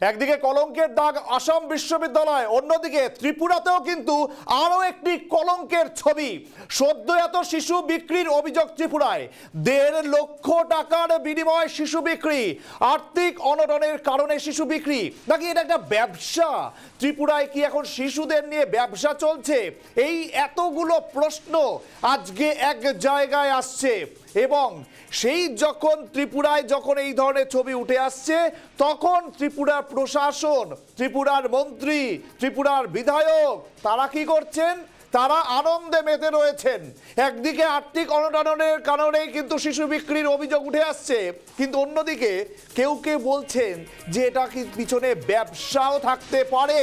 একদিকে কলঙ্কের দাগ আসাম বিশ্ববিদ্যালয়, অন্যদিকে ত্রিপুরাতেও কিন্তু আরো একটি কলঙ্কের ছবি। সদ্যজাত শিশু বিক্রির অভিযোগ ত্রিপুরায়। 1.5 লক্ষ টাকার বিনিময়ে শিশু বিক্রি। আর্থিক অনটনের কারণে শিশু বিক্রি, নাকি এটা একটা ব্যবসা? ত্রিপুরায় কি এখন শিশুদের নিয়ে ব্যবসা চলছে? এই এতগুলো প্রশ্ন আজকে এক জায়গায় আসছে, এবং সেই যখন ত্রিপুরায় যখন এই ধরনের ছবি উঠে আসছে, তখন ত্রিপুরার প্রশাসন, ত্রিপুরার মন্ত্রী, ত্রিপুরার বিধায়ক তারা কি করছেন? তারা আনন্দে মেতে রয়েছেন। একদিকে আর্থিক অনটনের কারণেই কিন্তু শিশু বিক্রির অভিযোগ উঠে আসছে, কিন্তু অন্যদিকে কেউ কেউ বলছেন যে এটা কি পিছনে ব্যবসাও থাকতে পারে।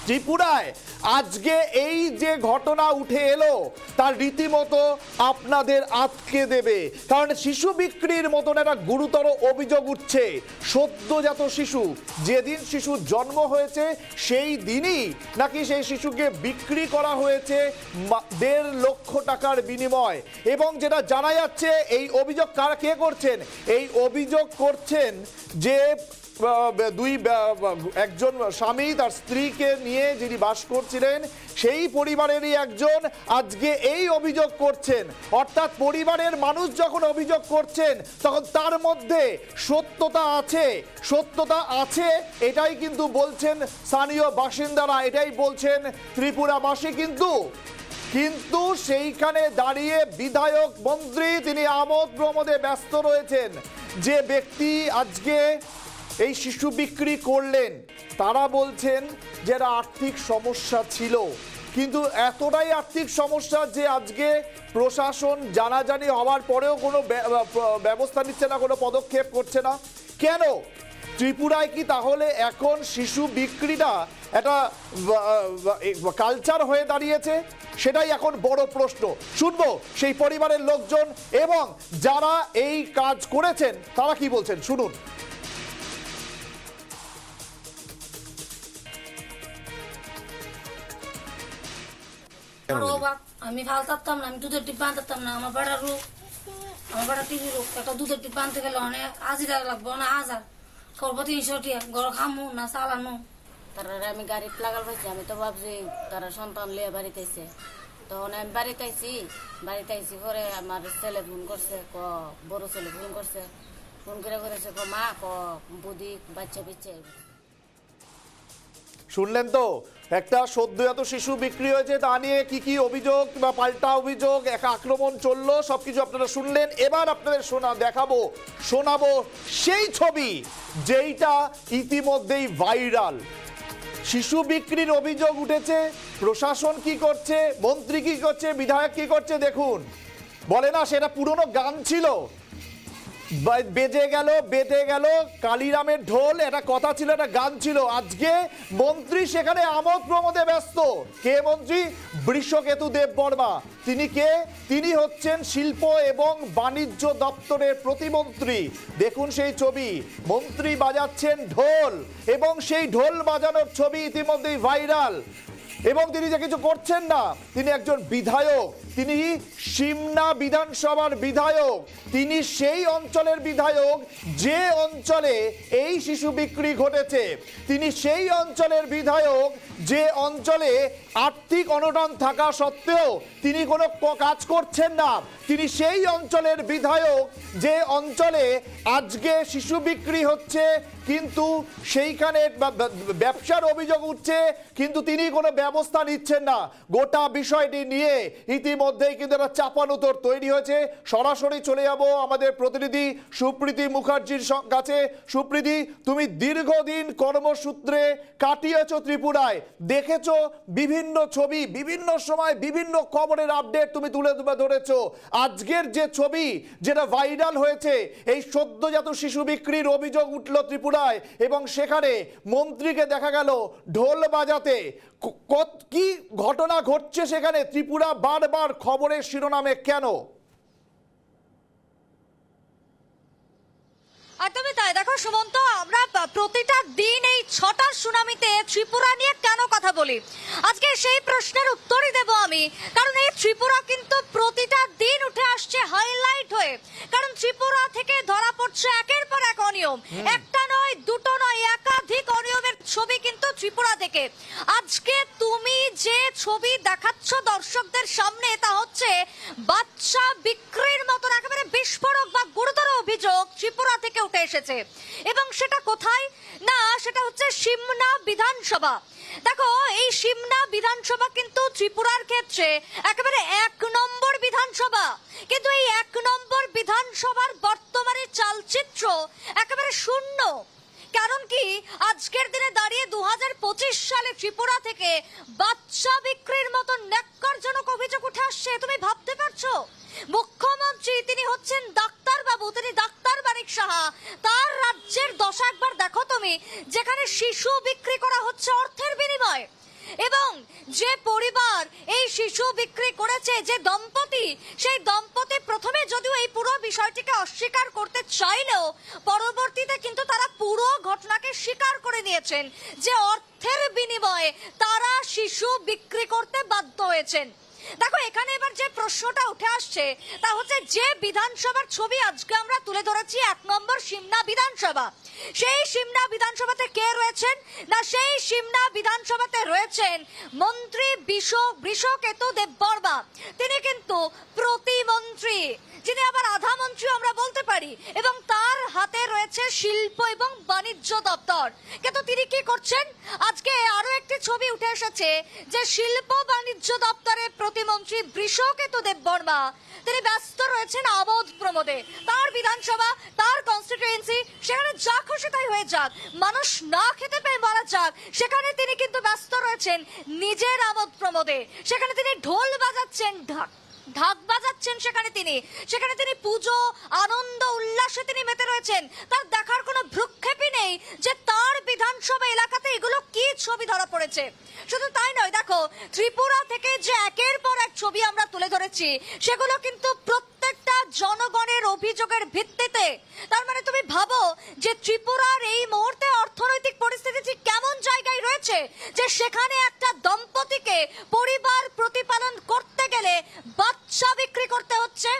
ত্রিপুরায় আজকে এই যে ঘটনা উঠে এলো, তার রীতিমতো আপনাদের আটকে দেবে। কারণ শিশু বিক্রির মতন একটা গুরুতর অভিযোগ উঠছে। সদ্যজাত শিশু, যেদিন শিশুর জন্ম হয়েছে সেই দিনই নাকি সেই শিশুকে বিক্রি করা হয়েছে 1.5 লক্ষ টাকার বিনিময়। এবং যেটা জানা যাচ্ছে, এই অভিযোগ কে করছেন? এই অভিযোগ করছেন যে একজন স্বামী তার স্ত্রীকে নিয়ে যিনি বাস করছিলেন, সেই পরিবারেরই একজন আজকে এই অভিযোগ করছেন। অর্থাৎ পরিবারের মানুষ যখন অভিযোগ করছেন, তখন তার মধ্যে সত্যতা আছে এটাই কিন্তু বলছেন স্থানীয় বাসিন্দারা, এটাই বলছেন ত্রিপুরাবাসী। কিন্তু সেইখানে দাঁড়িয়ে বিধায়ক, মন্ত্রী তিনি আমোদ প্রমোদে ব্যস্ত রয়েছেন। যে ব্যক্তি আজকে এই শিশু বিক্রি করলেন, তারা বলছেন যে আর্থিক সমস্যা ছিল, কিন্তু এতটাই আর্থিক সমস্যা যে আজকে প্রশাসন জানাজানি হওয়ার পরেও কোনো ব্যবস্থা নিচ্ছে না, কোনো পদক্ষেপ করছে না। কেন? ত্রিপুরায় কি তাহলে এখন শিশু বিক্রিটা একটা কালচার হয়ে দাঁড়িয়েছে? সেটাই এখন বড় প্রশ্ন। শুনবো সেই পরিবারের লোকজন এবং যারা এই কাজ করেছেন তারা কি বলছেন, শুনুন। আমি ভাল থাকতাম না, আমি দুধের টিপ বানতাম না। আমার বেড়ার রোগ, আমার বেড়া টিভি রোগ। একটা দুধের টিপ বানতে গেলে অনেক হাজিরা লাগবো, না 1000 করবো 300 টাকা। ঘর খামু না চালানো। তারা আমি গাড়িতে লাগাল পাইছি। আমি তো ভাবছি তারা সন্তান লিয়ে বাড়িতে আইছে। তখন আমি বাড়িতে আইছি পরে আমার ছেলে ফোন করছে, বড় ছেলে ফোন করছে, ফোন করে করেছে মা বুদি বাচ্চা পিচ্ছে। শুনলেন তো, একটা সদ্যজাত শিশু বিক্রি হয়েছে, তা নিয়ে কি কি অভিযোগ বা পাল্টা অভিযোগ, এক আক্রমণ চললো, সবকিছু আপনারা শুনলেন। এবার আপনাদের শোনাবো সেই ছবি যেইটা ইতিমধ্যেই ভাইরাল। শিশু বিক্রির অভিযোগ উঠেছে, প্রশাসন কি করছে, মন্ত্রী কি করছে, বিধায়ক কি করছে দেখুন। বলে না সেটা পুরনো গান ছিল, বেজে গেল কালিরামের ঢোল, এটা কথা ছিল, এটা গান ছিল। আজকে মন্ত্রী সেখানে আমোদ প্রমোদে ব্যস্ত। কে মন্ত্রী? বৃষকেতু দেববর্মা। তিনি কে? তিনি হচ্ছেন শিল্প এবং বাণিজ্য দপ্তরের প্রতিমন্ত্রী। দেখুন সেই ছবি, মন্ত্রী বাজাচ্ছেন ঢোল, এবং সেই ঢোল বাজানোর ছবি ইতিমধ্যেই ভাইরাল। এবং তিনি যে কিছু করছেন না, তিনি একজন বিধায়ক, তিনি সিমনা বিধানসভার বিধায়ক, তিনি সেই অঞ্চলের বিধায়ক যে অঞ্চলে এই শিশু বিক্রি ঘটেছে, তিনি সেই অঞ্চলের বিধায়ক যে অঞ্চলে আর্থিক অনটন থাকা সত্ত্বেও তিনি কোনো কাজ করছেন না, তিনি সেই অঞ্চলের বিধায়ক যে অঞ্চলে আজকে শিশু বিক্রি হচ্ছে, কিন্তু সেইখানে ব্যবসার অভিযোগ উঠছে, কিন্তু তিনি কোনো ব্যবস্থা নিচ্ছেন না। গোটা বিষয়টি নিয়ে ইতিমধ্যেই কিন্তু একটা চাপানুতর তৈরি হয়েছে। সরাসরি চলে যাব আমাদের প্রতিনিধি সুপ্রীতি মুখার্জির কাছে। সুপ্রীতি, তুমি দীর্ঘদিন কর্মসূত্রে কাটিয়েছো ত্রিপুরায়, দেখেছো বিভিন্ন ছবি, বিভিন্ন সময় বিভিন্ন খবরের আপডেট তুমি তুলে ধরেছো। আজকের যে ছবি যেটা ভাইরাল হয়েছে, এই সদ্যজাত শিশু বিক্রির অভিযোগ উঠল ত্রিপুরায়, এবং সেখানে মন্ত্রীকে দেখা গেল ঢোল বাজাতে। কি ঘটনা ঘটছে সেখানে? ত্রিপুরা বারবার খবরের শিরোনামে কেন? একদমই তাই। দেখো সুমন্ত, আমরা প্রতিটা দিন এই 6টার সুনামিতে ত্রিপুরা নিয়ে কেন কথা বলি, আজকে সেই প্রশ্নের উত্তরই দেব আমি। কারণ এই ত্রিপুরা কিন্তু প্রতিটা দিন উঠে আসছে হাইলাইট হয়ে। কারণ ত্রিপুরা থেকে ধরা পড়ছে একের পর এক অনিয়ম, একটা নয়, দুটো নয়, একাধিক ত্রিপুরা থেকে। আজকে তুমি যে ছবি দেখাচ্ছ দর্শকদের সামনে তা হচ্ছে বাচ্চা বিক্রির মতন একেবারে বিস্ফোরক বা গুরুতর অভিযোগ ত্রিপুরা থেকে উঠে এসেছে। এবং সেটা কোথায়? না, সেটা হচ্ছে সিমনা বিধানসভা। দেখো, এই সিমনা বিধানসভা কিন্তু ত্রিপুরার ক্ষেত্রে একেবারে 1 নম্বর বিধানসভা, কিন্তু এই 1 নম্বর বিধানসভার বর্তমানে চালচিত্র একেবারে শূন্য। কারণ কি, আজকের দিনে দাঁড়িয়ে 2025 সালে ত্রিপুরা থেকে বাচ্চা বিক্রির মতো ন্যাক্কারজনক অভিযোগ উঠে আসছে। তুমি ভাবতে পারছো? মুখ্যমন্ত্রী তিনি হচ্ছেন ডাক্তার বাবু, তিনি ডাক্তার মানিক সাহা। তার রাজ্যের দশা একবার দেখো তুমি, যেখানে শিশু বিক্রি করা হচ্ছে অর্থের বিনিময়ে। এবং যে পরিবার এই শিশু বিক্রি করেছে, যে দম্পতি, সেই দম্পতি প্রথমে যদিও এই পুরো বিষয়টিকে অস্বীকার করতে চাইলেও পরবর্তীতে কিন্তু তারা পুরো ঘটনাকে স্বীকার করে নিয়েছেন যে অর্থের বিনিময়ে তারা শিশু বিক্রি করতে বাধ্য হয়েছেন। দেখো, এখানে এবার যে প্রশ্নটা উঠে আসছে তা হচ্ছে যে বিধানসভার ছবি আজকে আমরা তুলে ধরেছি 1 নম্বর সিমনা বিধানসভা, সেই সিমনা বিধানসভাতে কে রয়েছেন? না, সেই সিমনা বিধানসভাতে রয়েছেন মন্ত্রী বৃষকেতু দেববর্মা। তিনি কিন্তু প্রতিমন্ত্রী, যিনি আবার আধা মন্ত্রী আমরা বলতে পারি, এবং তার হাতে রয়েছে শিল্প এবং বাণিজ্য দপ্তর। কিন্তু তিনি কি করছেন? আজকে আরো একটি ছবি উঠে এসেছে যে শিল্প বাণিজ্য দপ্তরের প্রতিমন্ত্রী বৃষকেতু দেববর্মা তিনি ব্যস্ত রয়েছেন আমোদ প্রমোদে। তার বিধানসভা, তার কনস্টিটিউয়েন্সি, সেখানে যা খুশি তাই হয়ে যাক, মানুষ না খেতে পেয়ে মারা যাক, সেখানে তিনি কিন্তু ব্যস্ত রয়েছেন নিজের আমোদ প্রমোদে। সেখানে তিনি ঢোল বাজাচ্ছেন, ঢাক বাজাচ্ছেন, সেখানে তিনি পুজো আনন্দ উল্লাসে তিনি মেতে রয়েছেন। তার দেখার কোনো ভ্রুক্ষেপই নেই যে তার বিধানসভা এলাকাতে এগুলো কি ছবি ধরা পড়েছে। শুধু তাই নয়, দেখো, ত্রিপুরা থেকে যে একের পর এক ছবি আমরা তুলে ধরেছি সেগুলো কিন্তু প্রত্যেকটা জনগণের অভিযোগের ভিত্তিতে। তার মানে তুমি ভাবো যে ত্রিপুরার এই মুহূর্তে অর্থনৈতিক পরিস্থিতি ঠিক কেমন জায়গায় রয়েছে, যে সেখানে একটা দম্পতিকে পরিবার প্রতিপালন করতে গেলে বাচ্চা বিক্রি করতে হচ্ছে।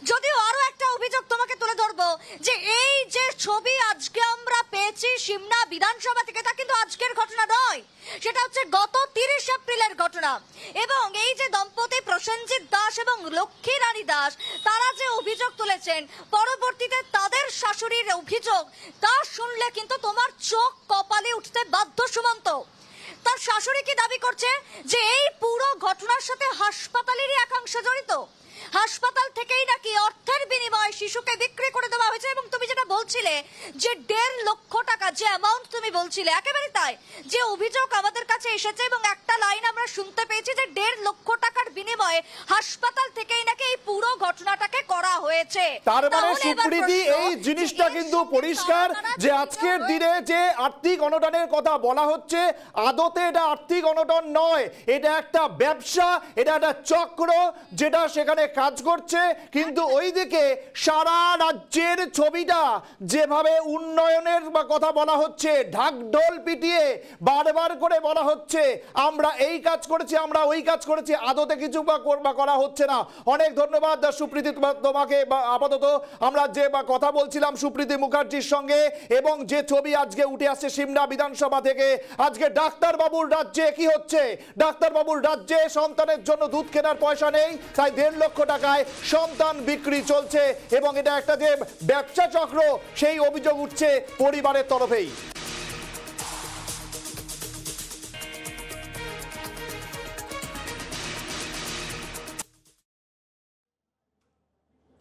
যদিও আরো একটা অভিযোগ তোমাকে তুলে ধরবো, যে এই যে ছবি আজকে আমরা পেয়েছি সিমনা বিধানসভা থেকে, তা কিন্তু আজকের ঘটনা নয়, সেটা হচ্ছে গত 30 এপ্রিলের ঘটনা। এবং এই যে দম্পতি প্রসেনজিৎ দাস এবং লক্ষ্মী রানী দাস, তারা যে অভিযোগ তুলেছেন, পরবর্তীতে তাদের শাশুড়ির অভিযোগ, তা শুনলে কিন্তু তোমার চোখ কপালে উঠতে বাধ্য। সুমন্ত, তার শাশুড়ি কি দাবি করছে? যে এই পুরো ঘটনার সাথে হাসপাতালেরই একাংশ জড়িত। হাসপাতাল থেকেই নাকি অর্থের বিনিময়ে শিশুকে বিক্রি করে দেওয়া হয়েছে। এবং তুমি যেটা বলছিলে যে 1.5 লক্ষ টাকা, যে অ্যামাউন্ট তুমি বলছিলে, একেবারে তাই। যে অভিযোগ আমাদের কাছে এসেছে এবং একটা লাইন আমরা শুনতে পেয়েছি যে 1.5 লক্ষ টাকার বিনিময়ে হাসপাতাল থেকেই নাকি এই পুরো ঘটনাটাকে করা হয়েছে। তার মানে সুপ্রীতি, এই জিনিসটা কিন্তু পরিষ্কার যে আজকের দিনে যে আর্থিক অনটনের কথা বলা হচ্ছে, আদতে এটা আর্থিক অনটন নয়, এটা একটা ব্যবসা, এটা একটা চক্র যেটা সেখানে কাজ করছে। কিন্তু ওইদিকে সারা রাজ্যের ছবিটা যেভাবে উন্নয়নের কথা বলা হচ্ছে, ঢাকঢোল পিটিয়ে বারবার করে বলা হচ্ছে আমরা এই কাজ করেছি, আমরা ওই কাজ করেছি, আদতে কিছু করা হচ্ছে না। অনেক ধন্যবাদ সুপ্রীতি তোমাকে। আপাতত আমরা যে কথা বলছিলাম সুপ্রীতি মুখার্জির সঙ্গে, এবং যে ছবি আজকে উঠে আসছে সিমনা বিধানসভা থেকে, আজকে ডাক্তার বাবুর রাজ্যে কি হচ্ছে? ডাক্তার বাবুর রাজ্যে সন্তানের জন্য দুধ কেনার পয়সা নেই, তাই 1.5 লক্ষ টাকায় সন্তান বিক্রি চলছে, এবং এটা একটা যে ব্যবসা চক্র, সেই অভিযোগ উঠছে পরিবারের তরফেই।